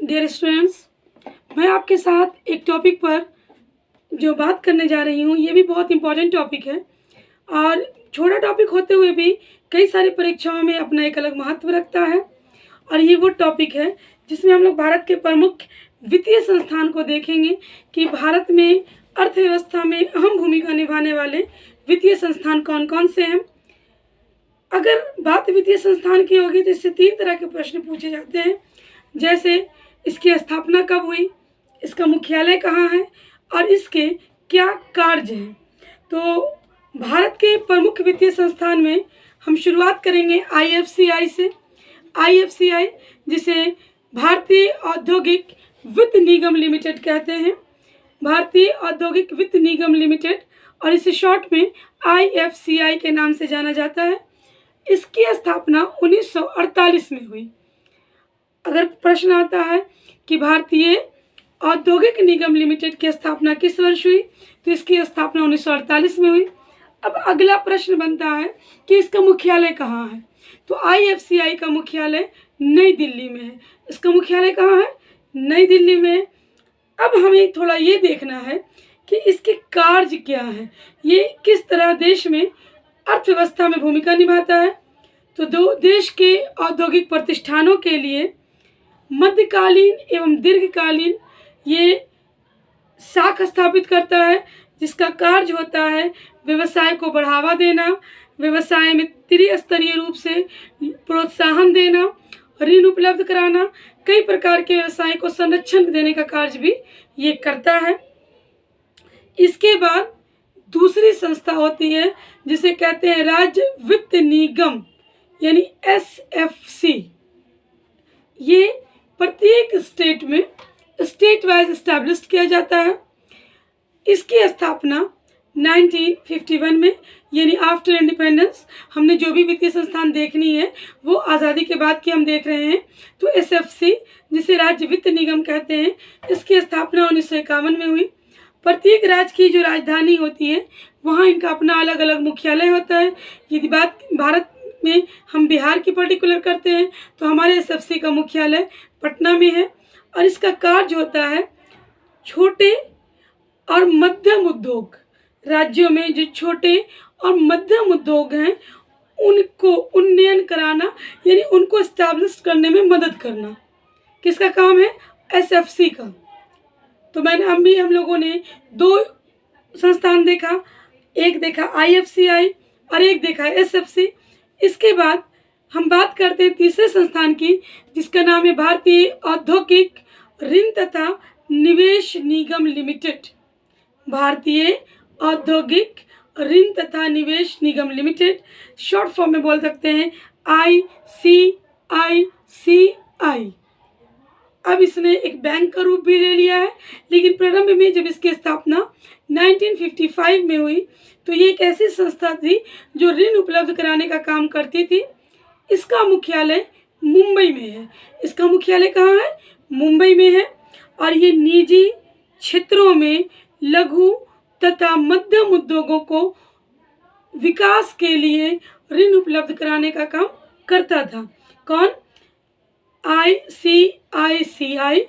Dear students, मैं आपके साथ एक टॉपिक पर जो बात करने जा रही हूँ, ये भी बहुत इम्पोर्टेंट टॉपिक है और छोटा टॉपिक होते हुए भी कई सारी परीक्षाओं में अपना एक अलग महत्व रखता है। और ये वो टॉपिक है जिसमें हम लोग भारत के प्रमुख वित्तीय संस्थान को देखेंगे कि भारत में अर्थव्यवस्था में अहम भूमिका निभाने वाले वित्तीय संस्थान कौन कौन से हैं। अगर बात वित्तीय संस्थान की होगी तो इससे 3 तरह के प्रश्न पूछे जाते हैं, जैसे इसकी स्थापना कब हुई, इसका मुख्यालय कहाँ है और इसके क्या कार्य हैं। तो भारत के प्रमुख वित्तीय संस्थान में हम शुरुआत करेंगे आईएफसीआई से। आईएफसीआई जिसे भारतीय औद्योगिक वित्त निगम लिमिटेड कहते हैं, भारतीय औद्योगिक वित्त निगम लिमिटेड, और इसे शॉर्ट में आईएफसीआई के नाम से जाना जाता है। इसकी स्थापना 1948 में हुई। अगर प्रश्न आता है कि भारतीय औद्योगिक निगम लिमिटेड की स्थापना किस वर्ष हुई, तो इसकी स्थापना 1948 में हुई। अब अगला प्रश्न बनता है कि इसका मुख्यालय कहाँ है। तो आईएफसीआई का मुख्यालय नई दिल्ली में है। इसका मुख्यालय कहाँ है? नई दिल्ली में। अब हमें थोड़ा ये देखना है कि इसके कार्य क्या है, ये किस तरह देश में अर्थव्यवस्था में भूमिका निभाता है। तो देश के औद्योगिक प्रतिष्ठानों के लिए मध्यकालीन एवं दीर्घकालीन ये साख स्थापित करता है, जिसका कार्य होता है व्यवसाय को बढ़ावा देना, व्यवसाय में त्रिस्तरीय रूप से प्रोत्साहन देना, ऋण उपलब्ध कराना, कई प्रकार के व्यवसाय को संरक्षण देने का कार्य भी ये करता है। इसके बाद दूसरी संस्था होती है जिसे कहते हैं राज्य वित्त निगम यानी एसएफसी। ये प्रत्येक स्टेट में स्टेट वाइज एस्टैब्लिश किया जाता है। इसकी स्थापना 1951 में यानी आफ्टर इंडिपेंडेंस, हमने जो भी वित्तीय संस्थान देखनी है वो आज़ादी के बाद की हम देख रहे हैं। तो एसएफसी जिसे राज्य वित्त निगम कहते हैं, इसकी स्थापना 1951 में हुई। प्रत्येक राज्य की जो राजधानी होती है वहाँ इनका अपना अलग अलग मुख्यालय होता है। यदि बात भारत में हम बिहार की पर्टिकुलर करते हैं तो हमारे एसएफसी का मुख्यालय पटना में है और इसका कार्य होता है छोटे और मध्यम उद्योग। राज्यों में जो छोटे और मध्यम उद्योग हैं उनको उन्नयन कराना यानी उनको एस्टैब्लिश करने में मदद करना, किसका काम है? एसएफसी का। तो हम लोगों ने 2 संस्थान देखा, एक देखा आईएफसीआई और एक देखा एसएफसी। इसके बाद हम बात करते हैं तीसरे संस्थान की, जिसका नाम है भारतीय औद्योगिक ऋण तथा निवेश निगम लिमिटेड। भारतीय औद्योगिक ऋण तथा निवेश निगम लिमिटेड, शॉर्ट फॉर्म में बोल सकते हैं आईसीआईसीआई। अब इसने एक बैंक का रूप भी ले लिया है, लेकिन प्रारंभ में जब इसकी स्थापना 1955 में हुई तो ये एक ऐसी संस्था थी जो ऋण उपलब्ध कराने का काम करती थी। इसका मुख्यालय मुंबई में है। इसका मुख्यालय कहाँ है? मुंबई में है। और ये निजी क्षेत्रों में लघु तथा मध्यम उद्योगों को विकास के लिए ऋण उपलब्ध कराने का काम करता था। कौन? आईसीआईसीआई,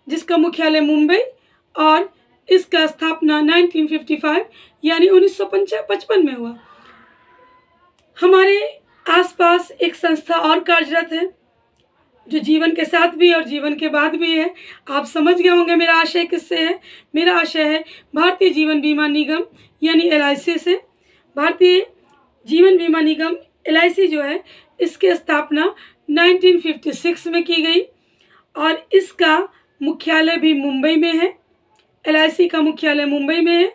जिसका मुख्यालय मुंबई, और इसका स्थापना 1955 यानी 1955 में हुआ। हमारे आसपास एक संस्था और कार्यरत है जो जीवन के साथ भी और जीवन के बाद भी है। आप समझ गए होंगे मेरा आशय किससे है। मेरा आशय है भारतीय जीवन बीमा निगम यानी एलआईसी से। भारतीय जीवन बीमा निगम एलआईसी जो है, इसकी स्थापना 1956 में की गई और इसका मुख्यालय भी मुंबई में है। एलआईसी का मुख्यालय मुंबई में है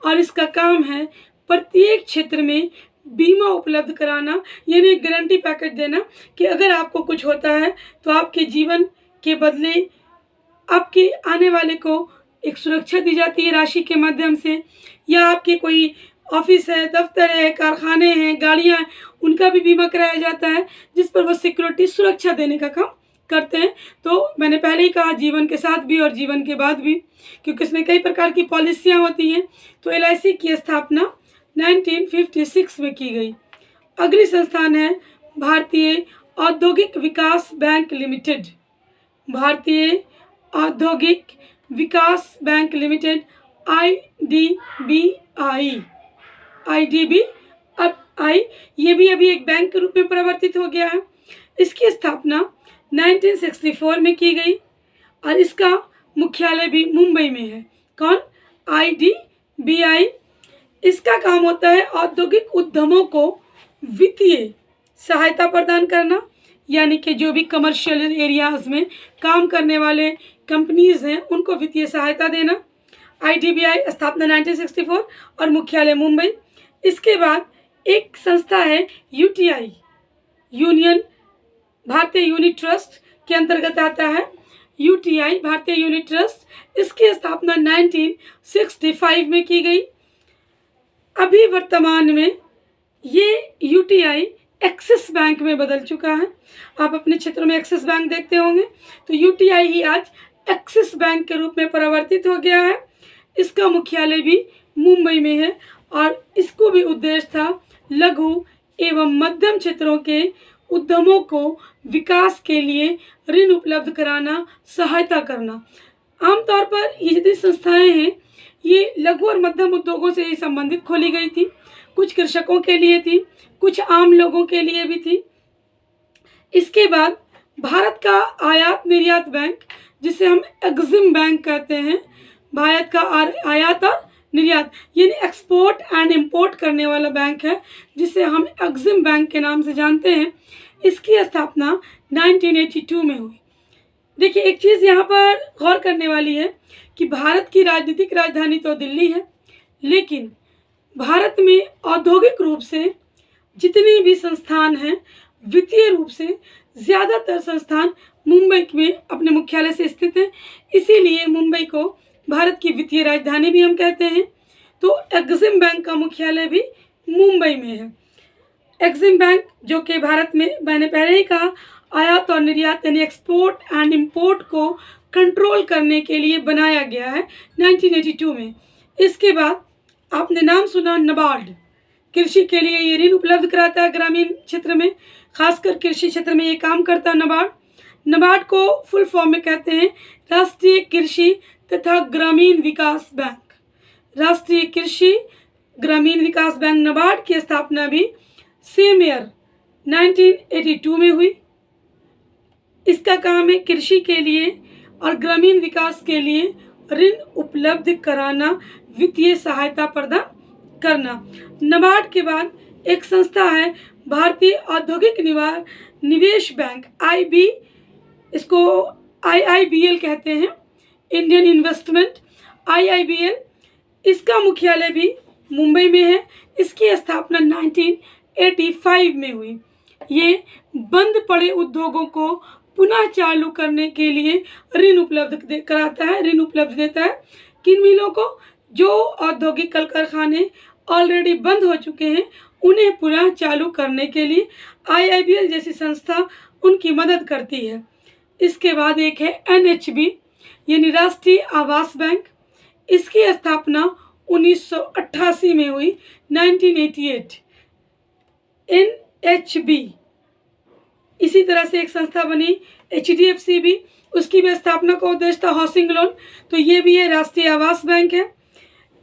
और इसका काम है प्रत्येक क्षेत्र में बीमा उपलब्ध कराना यानी गारंटी पैकेज देना कि अगर आपको कुछ होता है तो आपके जीवन के बदले आपके आने वाले को एक सुरक्षा दी जाती है राशि के माध्यम से, या आपके कोई ऑफिस है, दफ्तर है, कारखाने हैं, गाड़ियां हैं, उनका भी बीमा कराया जाता है जिस पर वो सिक्योरिटी सुरक्षा देने का काम करते हैं। तो मैंने पहले ही कहा जीवन के साथ भी और जीवन के बाद भी, क्योंकि इसमें कई प्रकार की पॉलिसियां होती हैं। तो एलआईसी की स्थापना 1956 में की गई। अगली संस्थान है भारतीय औद्योगिक विकास बैंक लिमिटेड। भारतीय औद्योगिक विकास बैंक लिमिटेड, IDBI। IDB अब आई ये भी अभी एक बैंक के रूप में परिवर्तित हो गया है। इसकी स्थापना 1964 में की गई और इसका मुख्यालय भी मुंबई में है। कौन? IDBI। इसका काम होता है औद्योगिक उद्यमों को वित्तीय सहायता प्रदान करना, यानी कि जो भी कमर्शियल एरियाज में काम करने वाले कंपनीज हैं उनको वित्तीय सहायता देना। IDBI स्थापना 1964 और मुख्यालय मुंबई। इसके बाद एक संस्था है UTI, यूनियन भारतीय यूनिट ट्रस्ट के अंतर्गत आता है। UTI भारतीय यूनिट ट्रस्ट, इसकी स्थापना 1965 में की गई। अभी वर्तमान में ये UTI एक्सिस बैंक में बदल चुका है। आप अपने क्षेत्र में एक्सिस बैंक देखते होंगे, तो UTI ही आज एक्सिस बैंक के रूप में परिवर्तित हो गया है। इसका मुख्यालय भी मुंबई में है और इसको भी उद्देश्य था लघु एवं मध्यम क्षेत्रों के उद्यमों को विकास के लिए ऋण उपलब्ध कराना, सहायता करना। आमतौर पर ये जितनी संस्थाएं हैं ये लघु और मध्यम उद्योगों से ही संबंधित खोली गई थी। कुछ कृषकों के लिए थी, कुछ आम लोगों के लिए भी थी। इसके बाद भारत का आयात निर्यात बैंक, जिसे हम एग्जिम बैंक कहते हैं, भारत का आयात और निर्यात यानी एक्सपोर्ट एंड इंपोर्ट करने वाला बैंक है, जिसे हम एग्जिम बैंक के नाम से जानते हैं। इसकी स्थापना 1982 में हुई। देखिए, एक चीज़ यहाँ पर गौर करने वाली है कि भारत की राजनीतिक राजधानी तो दिल्ली है, लेकिन भारत में औद्योगिक रूप से जितनी भी संस्थान हैं, वित्तीय रूप से ज़्यादातर संस्थान मुंबई में अपने मुख्यालय से स्थित हैं। इसीलिए मुंबई को भारत की वित्तीय राजधानी भी हम कहते हैं। तो एग्जिम बैंक का मुख्यालय भी मुंबई में है। एग्जिम बैंक, जो कि भारत में, मैंने पहले ही कहा, आयात और निर्यात यानी एक्सपोर्ट एंड इंपोर्ट को कंट्रोल करने के लिए बनाया गया है 1982 में। इसके बाद आपने नाम सुना नाबार्ड, कृषि के लिए ये ऋण उपलब्ध कराता है ग्रामीण क्षेत्र में, खासकर कृषि क्षेत्र में ये काम करता है नाबार्ड। नाबार्ड को फुल फॉर्म में कहते हैं राष्ट्रीय कृषि तथा ग्रामीण विकास बैंक। राष्ट्रीय कृषि ग्रामीण विकास बैंक नाबार्ड की स्थापना भी सेम ईयर 1982 में हुई। इसका काम है कृषि के लिए और ग्रामीण विकास के लिए ऋण उपलब्ध कराना, वित्तीय सहायता प्रदान करना। नाबार्ड के बाद एक संस्था है भारतीय औद्योगिक निवेश बैंक, इसको IIBL कहते हैं, इंडियन इन्वेस्टमेंट, IIBL। इसका मुख्यालय भी मुंबई में है। इसकी स्थापना 1985 में हुई। ये बंद पड़े उद्योगों को पुनः चालू करने के लिए ऋण उपलब्ध कराता है, ऋण उपलब्ध देता है। किन मिलों को? जो औद्योगिक कल कारखाने ऑलरेडी बंद हो चुके हैं उन्हें पुनः चालू करने के लिए IIBL जैसी संस्था उनकी मदद करती है। इसके बाद एक है NHB यानी राष्ट्रीय आवास बैंक। इसकी स्थापना 1988 में हुई, 1988। NHB, इसी तरह से एक संस्था बनी HDFC भी, उसकी भी स्थापना का उद्देश्य था हाउसिंग लोन। तो ये भी है राष्ट्रीय आवास बैंक है।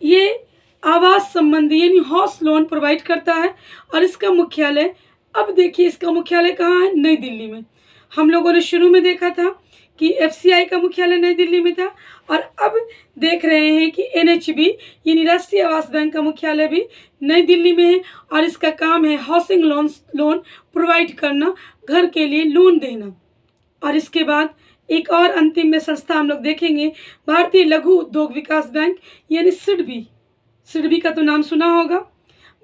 ये आवास संबंधी यानी हाउस लोन प्रोवाइड करता है और इसका मुख्यालय, अब देखिए इसका मुख्यालय कहाँ है? नई दिल्ली में। हम लोगों ने शुरू में देखा था कि FCI का मुख्यालय नई दिल्ली में था और अब देख रहे हैं कि NHB यानी राष्ट्रीय आवास बैंक का मुख्यालय भी नई दिल्ली में है और इसका काम है हाउसिंग लोन प्रोवाइड करना, घर के लिए लोन देना। और इसके बाद एक और अंतिम में संस्था हम लोग देखेंगे, भारतीय लघु उद्योग विकास बैंक यानी SIDBI। SIDBI का तो नाम सुना होगा,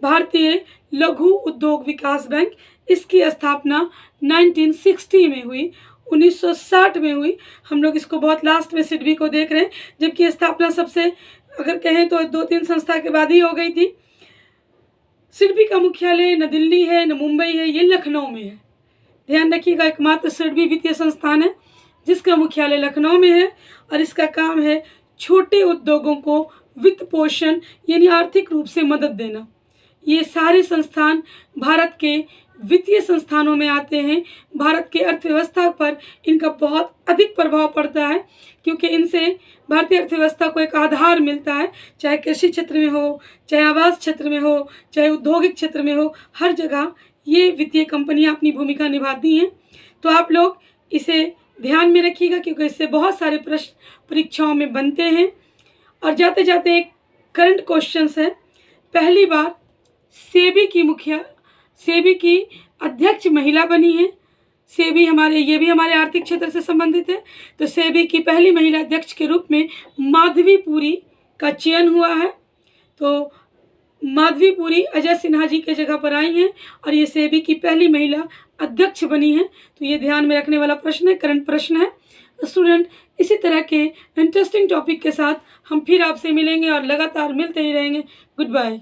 भारतीय लघु उद्योग विकास बैंक। इसकी स्थापना 1960 में हुई, 1960 में हुई। हम लोग इसको बहुत लास्ट में SIDBI को देख रहे हैं, जबकि स्थापना सबसे अगर कहें तो 2-3 संस्था के बाद ही हो गई थी। SIDBI का मुख्यालय न दिल्ली है न मुंबई है, ये लखनऊ में है। ध्यान रखिएगा, एकमात्र SIDBI वित्तीय संस्थान है जिसका मुख्यालय लखनऊ में है और इसका काम है छोटे उद्योगों को वित्त पोषण यानी आर्थिक रूप से मदद देना। ये सारे संस्थान भारत के वित्तीय संस्थानों में आते हैं, भारत की अर्थव्यवस्था पर इनका बहुत अधिक प्रभाव पड़ता है, क्योंकि इनसे भारतीय अर्थव्यवस्था को एक आधार मिलता है। चाहे कृषि क्षेत्र में हो, चाहे आवास क्षेत्र में हो, चाहे औद्योगिक क्षेत्र में हो, हर जगह ये वित्तीय कंपनियां अपनी भूमिका निभाती हैं। तो आप लोग इसे ध्यान में रखिएगा, क्योंकि इससे बहुत सारे प्रश्न परीक्षाओं में बनते हैं। और जाते जाते एक करंट क्वेश्चन है, पहली बार सेबी की अध्यक्ष महिला बनी है। ये भी हमारे आर्थिक क्षेत्र से संबंधित है। तो सेबी की पहली महिला अध्यक्ष के रूप में माधवी पुरी का चयन हुआ है। तो माधवी पुरी अजय सिन्हा जी के जगह पर आई हैं और ये सेबी की पहली महिला अध्यक्ष बनी है। तो ये ध्यान में रखने वाला प्रश्न है, करंट प्रश्न है। स्टूडेंट, इसी तरह के इंटरेस्टिंग टॉपिक के साथ हम फिर आपसे मिलेंगे और लगातार मिलते ही रहेंगे। Good bye.